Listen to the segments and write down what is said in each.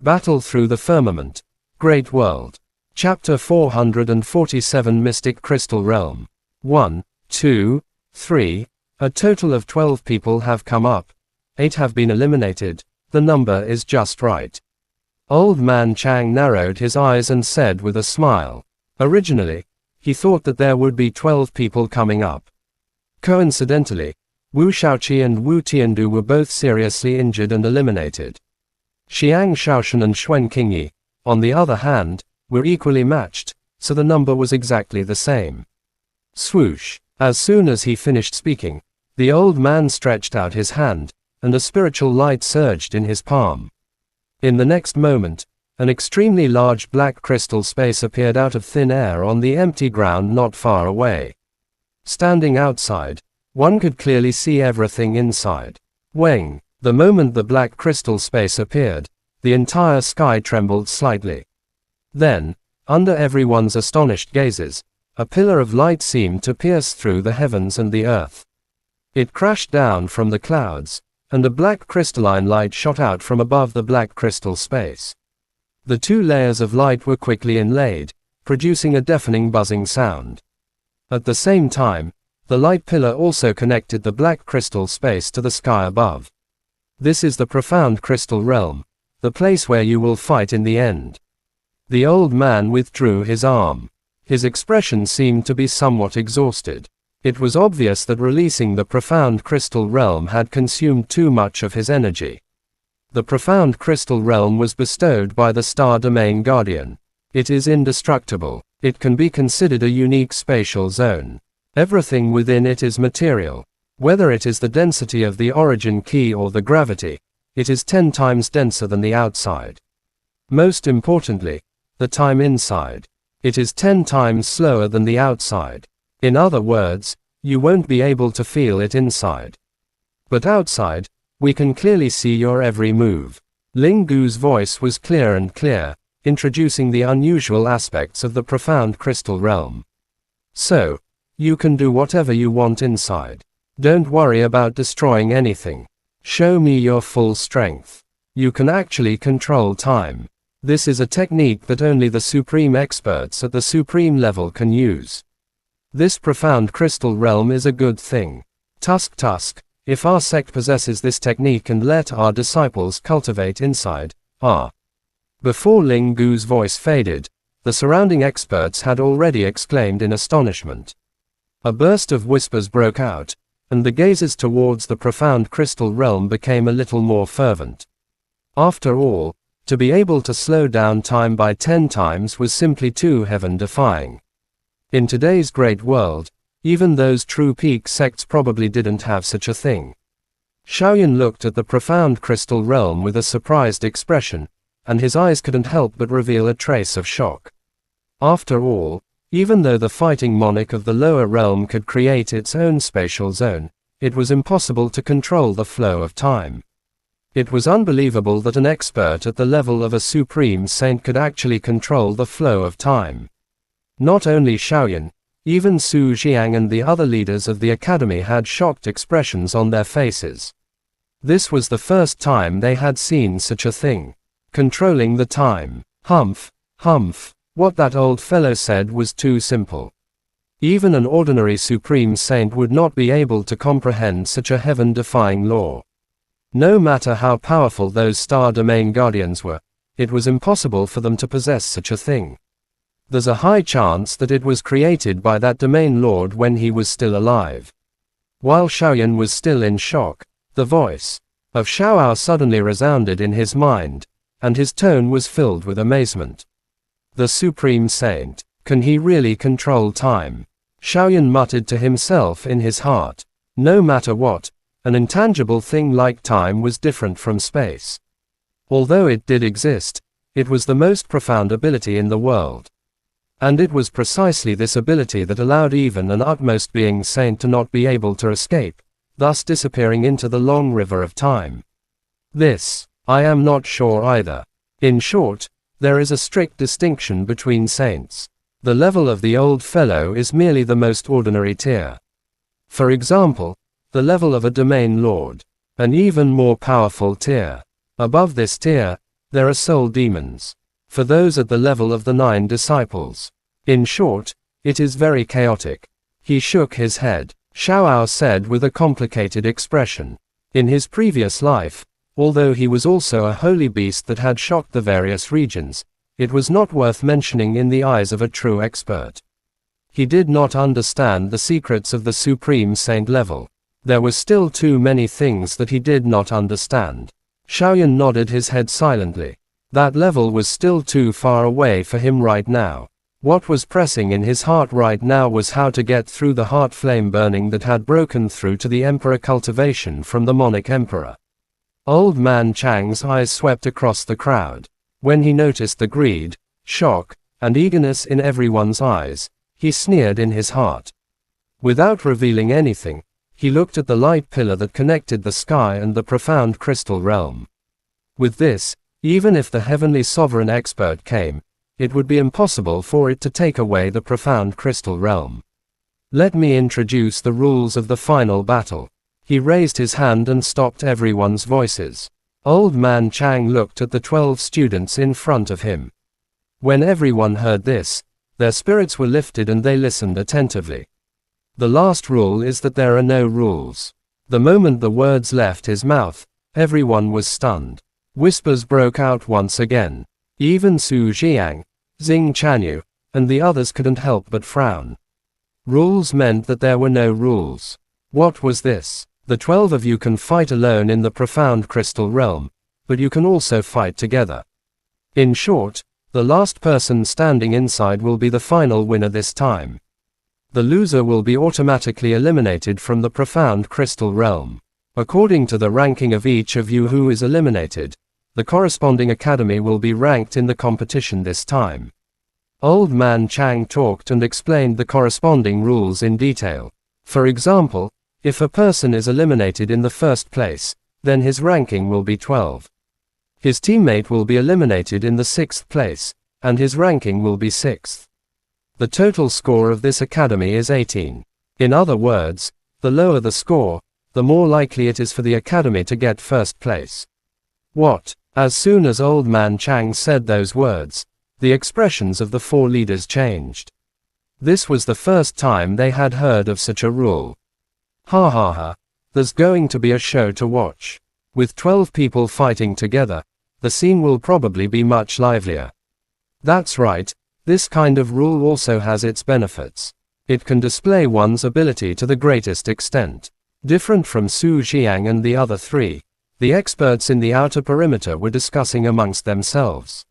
Battle through the firmament. Great world. Chapter 447 Mystic Crystal Realm. 1, 2, 3. A total of 12 people have come up. 8 have been eliminated. The number is just right. Old Man Chang narrowed his eyes and said with a smile. Originally, he thought that there would be 12 people coming up. Coincidentally, Wu Shaoqi and Wu Tiandu were both seriously injured and eliminated. Xiang Shaoshan and Xuan Qingyi, on the other hand, were equally matched, so the number was exactly the same. Swoosh! As soon as he finished speaking, the old man stretched out his hand, and a spiritual light surged in his palm. In the next moment, an extremely large black crystal space appeared out of thin air on the empty ground not far away. Standing outside, one could clearly see everything inside. Wang! The moment the black crystal space appeared, the entire sky trembled slightly. Then, under everyone's astonished gazes, a pillar of light seemed to pierce through the heavens and the earth. It crashed down from the clouds, and a black crystalline light shot out from above the black crystal space. The two layers of light were quickly inlaid, producing a deafening buzzing sound. At the same time, the light pillar also connected the black crystal space to the sky above. This is the profound crystal realm, the place where you will fight in the end. The old man withdrew his arm. His expression seemed to be somewhat exhausted. It was obvious that releasing the profound crystal realm had consumed too much of his energy. The profound crystal realm was bestowed by the Star Domain Guardian. It is indestructible. It can be considered a unique spatial zone. Everything within it is material. Whether it is the density of the origin key or the gravity, it is 10 times denser than the outside. Most importantly, the time inside. It is 10 times slower than the outside. In other words, you won't be able to feel it inside. But outside, we can clearly see your every move. Ling Gu's voice was clear and clear, introducing the unusual aspects of the profound crystal realm. So, you can do whatever you want inside. Don't worry about destroying anything. Show me your full strength. You can actually control time. This is a technique that only the supreme experts at the supreme level can use. This profound crystal realm is a good thing. Tusk, if our sect possesses this technique and let our disciples cultivate inside, Before Ling Gu's voice faded, the surrounding experts had already exclaimed in astonishment. A burst of whispers broke out, and the gazes towards the profound crystal realm became a little more fervent. After all, to be able to slow down time by 10 times was simply too heaven-defying. In today's great world, even those true peak sects probably didn't have such a thing. Shaoyan looked at the profound crystal realm with a surprised expression, and his eyes couldn't help but reveal a trace of shock. After all, even though the fighting monarch of the lower realm could create its own spatial zone, it was impossible to control the flow of time. It was unbelievable that an expert at the level of a supreme saint could actually control the flow of time. Not only Shaoyan, even Su Jiang and the other leaders of the academy had shocked expressions on their faces. This was the first time they had seen such a thing. Controlling the time. Humph. What that old fellow said was too simple. Even an ordinary supreme saint would not be able to comprehend such a heaven-defying law. No matter how powerful those Star Domain Guardians were, it was impossible for them to possess such a thing. There's a high chance that it was created by that Domain Lord when he was still alive. While Shaoyan was still in shock, the voice of Xiaoao suddenly resounded in his mind, and his tone was filled with amazement. The Supreme Saint, can he really control time? Shaoyan muttered to himself in his heart. No matter what, an intangible thing like time was different from space. Although it did exist, it was the most profound ability in the world. And it was precisely this ability that allowed even an utmost being saint to not be able to escape, thus disappearing into the long river of time. This, I am not sure either. In short, there is a strict distinction between saints. The level of the old fellow is merely the most ordinary tier. For example, the level of a domain lord, an even more powerful tier. Above this tier, There are soul demons. For those at the level of the 9 disciples. In short, it is very chaotic. He shook his head. Xiaoao said with a complicated expression. In his previous life, although he was also a holy beast that had shocked the various regions, it was not worth mentioning in the eyes of a true expert. He did not understand the secrets of the Supreme Saint level. There were still too many things that he did not understand. Xiaoyan nodded his head silently. That level was still too far away for him right now. What was pressing in his heart right now was how to get through the heart flame burning that had broken through to the emperor cultivation from the monarch emperor. Old man Chang's eyes swept across the crowd. When he noticed the greed, shock, and eagerness in everyone's eyes, he sneered in his heart. Without revealing anything, he looked at the light pillar that connected the sky and the profound crystal realm. With this, even if the heavenly sovereign expert came, it would be impossible for it to take away the profound crystal realm. Let me introduce the rules of the final battle. He raised his hand and stopped everyone's voices. Old man Chang looked at the 12 students in front of him. When everyone heard this, their spirits were lifted and they listened attentively. The last rule is that there are no rules. The moment the words left his mouth, everyone was stunned. Whispers broke out once again. Even Su Jiang, Xing Chanyu, and the others couldn't help but frown. Rules meant that there were no rules. What was this? The 12 of you can fight alone in the profound crystal realm, but you can also fight together. In short, the last person standing inside will be the final winner this time. The loser will be automatically eliminated from the profound crystal realm. According to the ranking of each of you who is eliminated, the corresponding academy will be ranked in the competition this time. Old man Chang talked and explained the corresponding rules in detail. For example, if a person is eliminated in the first place, then his ranking will be 12. His teammate will be eliminated in the 6th place, and his ranking will be 6th. The total score of this academy is 18. In other words, the lower the score, the more likely it is for the academy to get first place. What? As soon as old man Chang said those words, the expressions of the 4 leaders changed. This was the first time they had heard of such a rule. Ha ha ha, there's going to be a show to watch. With 12 people fighting together, the scene will probably be much livelier. That's right, this kind of rule also has its benefits. It can display one's ability to the greatest extent. Different from Su Jiang and the other 3, the experts in the outer perimeter were discussing amongst themselves.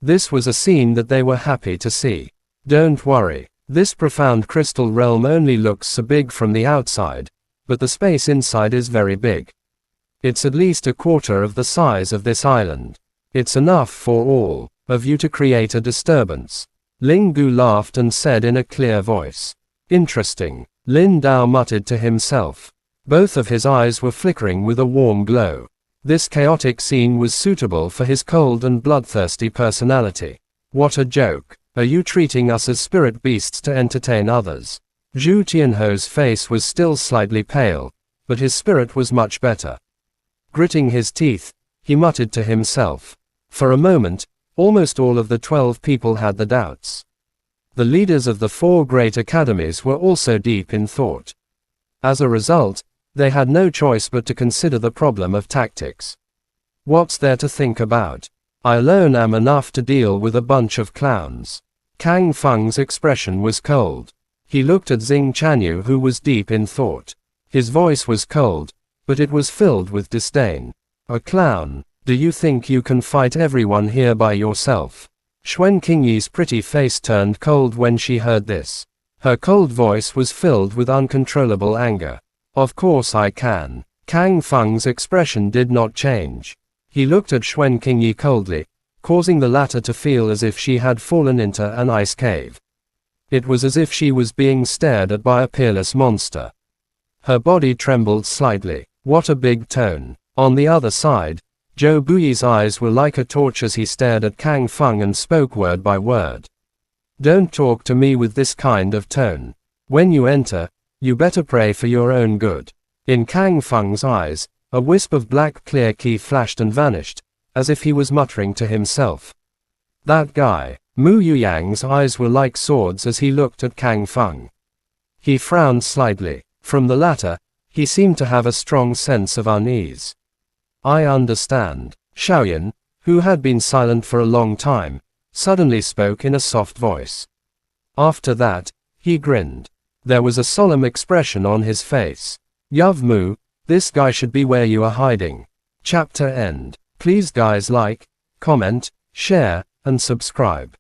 This was a scene that they were happy to see. Don't worry. This profound crystal realm only looks so big from the outside, but the space inside is very big. It's at least a quarter of the size of this island. It's enough for all of you to create a disturbance. Ling Gu laughed and said in a clear voice. Interesting. Lin Dao muttered to himself. Both of his eyes were flickering with a warm glow. This chaotic scene was suitable for his cold and bloodthirsty personality. What a joke. Are you treating us as spirit beasts to entertain others? Zhu Tianho's face was still slightly pale, but his spirit was much better. Gritting his teeth, he muttered to himself. For a moment, almost all of the 12 people had the doubts. The leaders of the 4 great academies were also deep in thought. As a result, they had no choice but to consider the problem of tactics. What's there to think about? I alone am enough to deal with a bunch of clowns. Kang Feng's expression was cold. He looked at Xing Chanyu, who was deep in thought. His voice was cold, but it was filled with disdain. A clown? Do you think you can fight everyone here by yourself? Xuan Qingyi's pretty face turned cold when she heard this. Her cold voice was filled with uncontrollable anger. Of course I can. Kang Feng's expression did not change. He looked at Xuan Qingyi coldly, causing the latter to feel as if she had fallen into an ice cave. It was as if she was being stared at by a peerless monster. Her body trembled slightly. What a big tone. On the other side, Zhou Buyi's eyes were like a torch as he stared at Kang Feng and spoke word by word. Don't talk to me with this kind of tone. When you enter, you better pray for your own good. In Kang Feng's eyes, a wisp of black clear ki flashed and vanished, as if he was muttering to himself. That guy. Mu Yuyang's eyes were like swords as he looked at Kang Feng. He frowned slightly. From the latter, he seemed to have a strong sense of unease. I understand. Xiaoyan, who had been silent for a long time, suddenly spoke in a soft voice. After that, he grinned. There was a solemn expression on his face. Yuv Mu, this guy should be where you are hiding. Chapter end. Please guys like, comment, share, and subscribe.